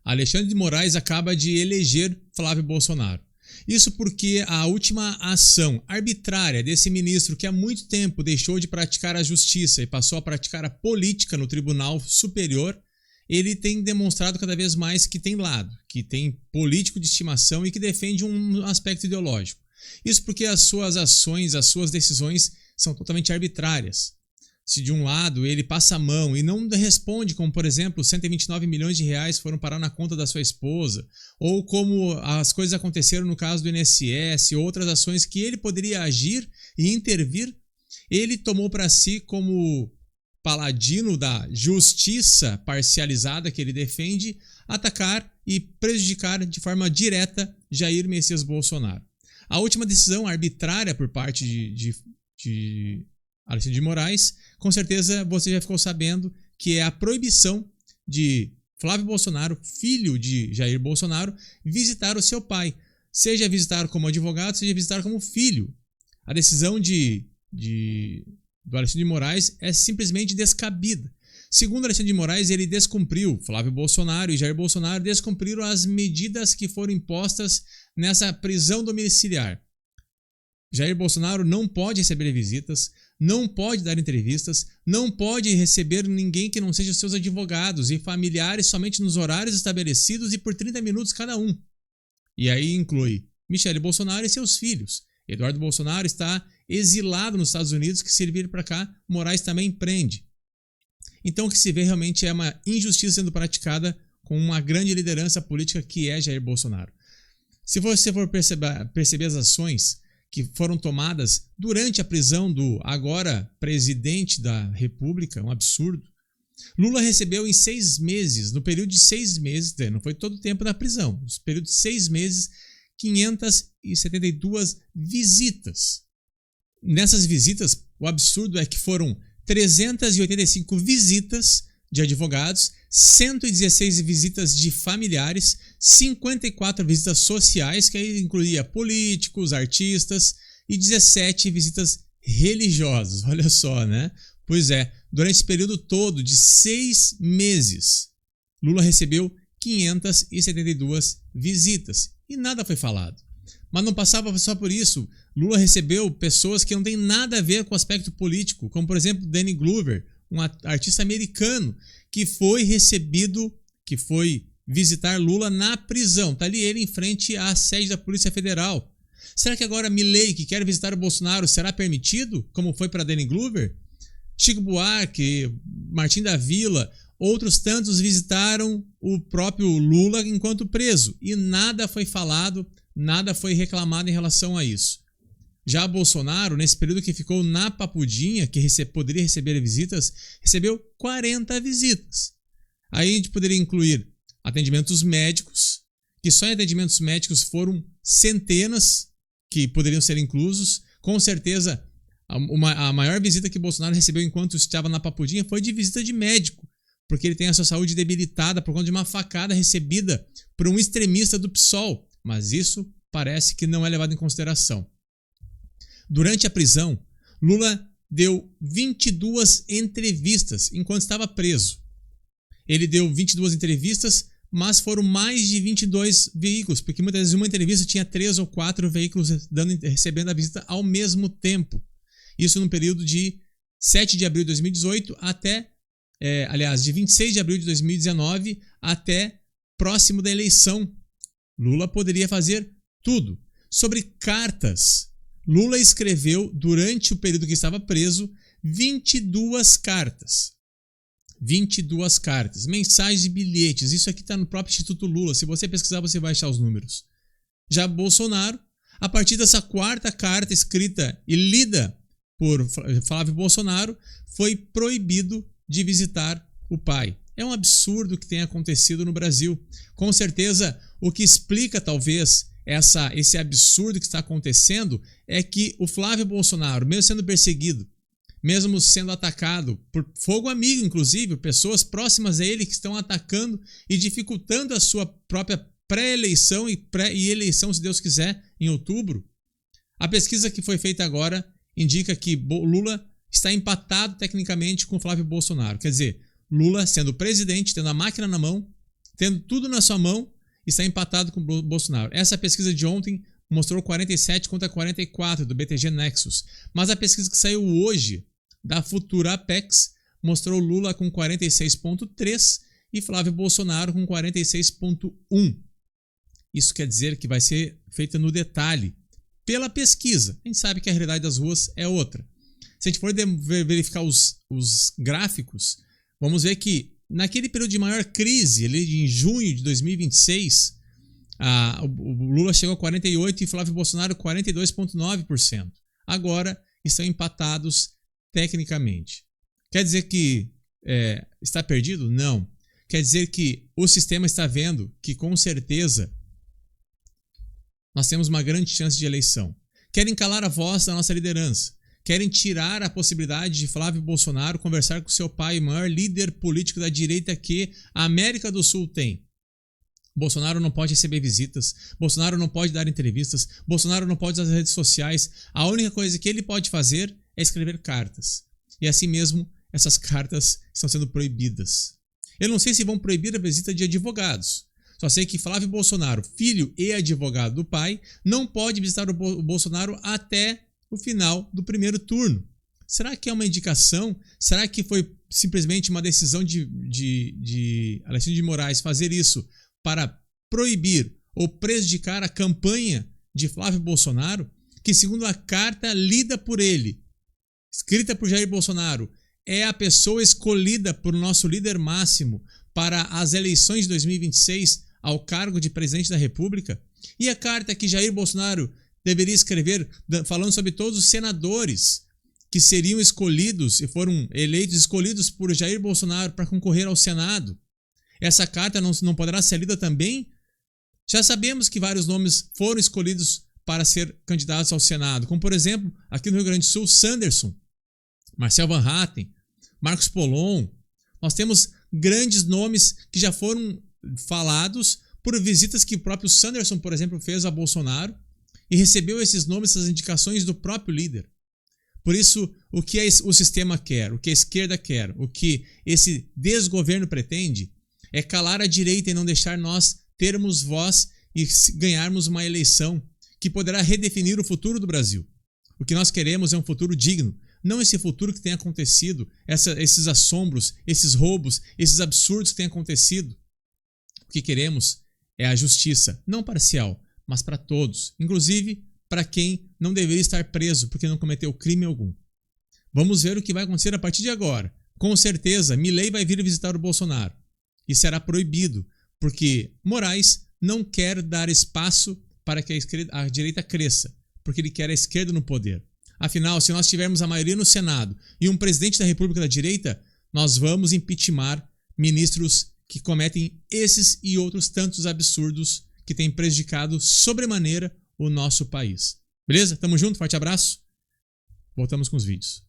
Alexandre de Moraes acaba de eleger Flávio Bolsonaro. Isso porque a última ação arbitrária desse ministro, que há muito tempo deixou de praticar a justiça e passou a praticar a política no Tribunal Superior, ele tem demonstrado cada vez mais que tem lado, que tem político de estimação e que defende um aspecto ideológico. Isso porque as suas ações, as suas decisões são totalmente arbitrárias. Se de um lado ele passa a mão e não responde, como por exemplo, 129 milhões de reais foram parar na conta da sua esposa, ou como as coisas aconteceram no caso do INSS, outras ações que ele poderia agir e intervir, ele tomou para si como paladino da justiça parcializada que ele defende, atacar e prejudicar de forma direta Jair Messias Bolsonaro. A última decisão arbitrária por parte de Alexandre de Moraes, com certeza você já ficou sabendo que é a proibição de Flávio Bolsonaro, filho de Jair Bolsonaro, visitar o seu pai. Seja visitar como advogado, seja visitar como filho. A decisão do Alexandre de Moraes é simplesmente descabida. Segundo Alexandre de Moraes, ele descumpriu, Flávio Bolsonaro e Jair Bolsonaro descumpriram as medidas que foram impostas nessa prisão domiciliar. Jair Bolsonaro não pode receber visitas, não pode dar entrevistas, não pode receber ninguém que não seja seus advogados e familiares somente nos horários estabelecidos e por 30 minutos cada um. E aí inclui Michele Bolsonaro e seus filhos. Eduardo Bolsonaro está exilado nos Estados Unidos, que se ele vir para cá, Moraes também prende. Então o que se vê realmente é uma injustiça sendo praticada com uma grande liderança política que é Jair Bolsonaro. Se você for perceber as ações que foram tomadas durante a prisão do agora presidente da República, um absurdo. Lula recebeu em 6 meses, no período de 6 meses, não foi todo o tempo da prisão, no período de 6 meses, 572 visitas. Nessas visitas, o absurdo é que foram 385 visitas de advogados, 116 visitas de familiares, 54 visitas sociais, que aí incluía políticos, artistas, e 17 visitas religiosas. Olha só, né? Pois é, durante esse período todo de 6 meses, Lula recebeu 572 visitas e nada foi falado. Mas não passava só por isso. Lula recebeu pessoas que não têm nada a ver com o aspecto político, como por exemplo Danny Glover, um artista americano que foi visitar Lula na prisão. Está ali ele em frente à sede da Polícia Federal. Será que agora Milei, que quer visitar o Bolsonaro, será permitido, como foi para Danny Glover? Chico Buarque, Martim da Vila, outros tantos visitaram o próprio Lula enquanto preso e nada foi falado, nada foi reclamado em relação a isso. Já Bolsonaro, nesse período que ficou na Papudinha, que poderia receber visitas, recebeu 40 visitas. Aí a gente poderia incluir atendimentos médicos, que só em atendimentos médicos foram centenas que poderiam ser inclusos. Com certeza, a maior visita que Bolsonaro recebeu enquanto estava na Papudinha foi de visita de médico, porque ele tem a sua saúde debilitada por conta de uma facada recebida por um extremista do PSOL. Mas isso parece que não é levado em consideração. Durante a prisão, Lula deu 22 entrevistas enquanto estava preso. Ele deu 22 entrevistas, mas foram mais de 22 veículos, porque muitas vezes uma entrevista tinha 3 ou 4 veículos recebendo a visita ao mesmo tempo. Isso no período de 7 de abril de 2018 de 26 de abril de 2019 até próximo da eleição. Lula poderia fazer tudo. Sobre cartas, Lula escreveu, durante o período que estava preso, 22 cartas. 22 cartas, mensagens e bilhetes. Isso aqui está no próprio Instituto Lula. Se você pesquisar, você vai achar os números. Já Bolsonaro, a partir dessa 4ª carta escrita e lida por Flávio Bolsonaro, foi proibido de visitar o pai. É um absurdo que tem acontecido no Brasil. Com certeza, o que explica talvez esse absurdo que está acontecendo é que o Flávio Bolsonaro, mesmo sendo perseguido, mesmo sendo atacado por fogo amigo, inclusive, pessoas próximas a ele que estão atacando e dificultando a sua própria pré-eleição e eleição, se Deus quiser, em outubro. A pesquisa que foi feita agora indica que Lula está empatado tecnicamente com Flávio Bolsonaro. Quer dizer, Lula, sendo presidente, tendo a máquina na mão, tendo tudo na sua mão, está empatado com o Bolsonaro. Essa pesquisa de ontem mostrou 47 contra 44 do BTG Nexus. Mas a pesquisa que saiu hoje, da Futura Apex, mostrou Lula com 46,3 e Flávio Bolsonaro com 46,1. Isso quer dizer que vai ser feita no detalhe, pela pesquisa. A gente sabe que a realidade das ruas é outra. Se a gente for verificar os gráficos, vamos ver que naquele período de maior crise, ali em junho de 2026, o Lula chegou a 48% e Flávio Bolsonaro 42,9%. Agora estão empatados tecnicamente. Quer dizer que está perdido? Não. Quer dizer que o sistema está vendo que, com certeza, nós temos uma grande chance de eleição. Querem calar a voz da nossa liderança. Querem tirar a possibilidade de Flávio Bolsonaro conversar com seu pai, o maior líder político da direita que a América do Sul tem. Bolsonaro não pode receber visitas, Bolsonaro não pode dar entrevistas, Bolsonaro não pode usar as redes sociais. A única coisa que ele pode fazer é escrever cartas. E assim mesmo, essas cartas estão sendo proibidas. Eu não sei se vão proibir a visita de advogados. Só sei que Flávio Bolsonaro, filho e advogado do pai, não pode visitar o Bolsonaro até o final do primeiro turno. Será que é uma indicação? Será que foi simplesmente uma decisão de Alexandre de Moraes fazer isso para proibir ou prejudicar a campanha de Flávio Bolsonaro, que, segundo a carta lida por ele, escrita por Jair Bolsonaro, é a pessoa escolhida por nosso líder máximo para as eleições de 2026 ao cargo de presidente da República? E a carta que Jair Bolsonaro deveria escrever falando sobre todos os senadores que seriam escolhidos e foram eleitos, escolhidos por Jair Bolsonaro para concorrer ao Senado? Essa carta não poderá ser lida também? Já sabemos que vários nomes foram escolhidos para ser candidatos ao Senado, como, por exemplo, aqui no Rio Grande do Sul, Sanderson, Marcel Van Hatten, Marcos Polon. Nós temos grandes nomes que já foram falados por visitas que o próprio Sanderson, por exemplo, fez a Bolsonaro e recebeu esses nomes, essas indicações do próprio líder. Por isso, o que o sistema quer, o que a esquerda quer, o que esse desgoverno pretende é calar a direita e não deixar nós termos voz e ganharmos uma eleição que poderá redefinir o futuro do Brasil. O que nós queremos é um futuro digno, não esse futuro que tem acontecido, esses assombros, esses roubos, esses absurdos que têm acontecido. O que queremos é a justiça, não parcial, mas para todos, inclusive para quem não deveria estar preso porque não cometeu crime algum. Vamos ver o que vai acontecer a partir de agora. Com certeza, Milei vai vir visitar o Bolsonaro e será proibido, porque Moraes não quer dar espaço para que a direita cresça, porque ele quer a esquerda no poder. Afinal, se nós tivermos a maioria no Senado e um presidente da República da direita, nós vamos impeachment ministros que cometem esses e outros tantos absurdos que têm prejudicado sobremaneira o nosso país. Beleza? Tamo junto, forte abraço. Voltamos com os vídeos.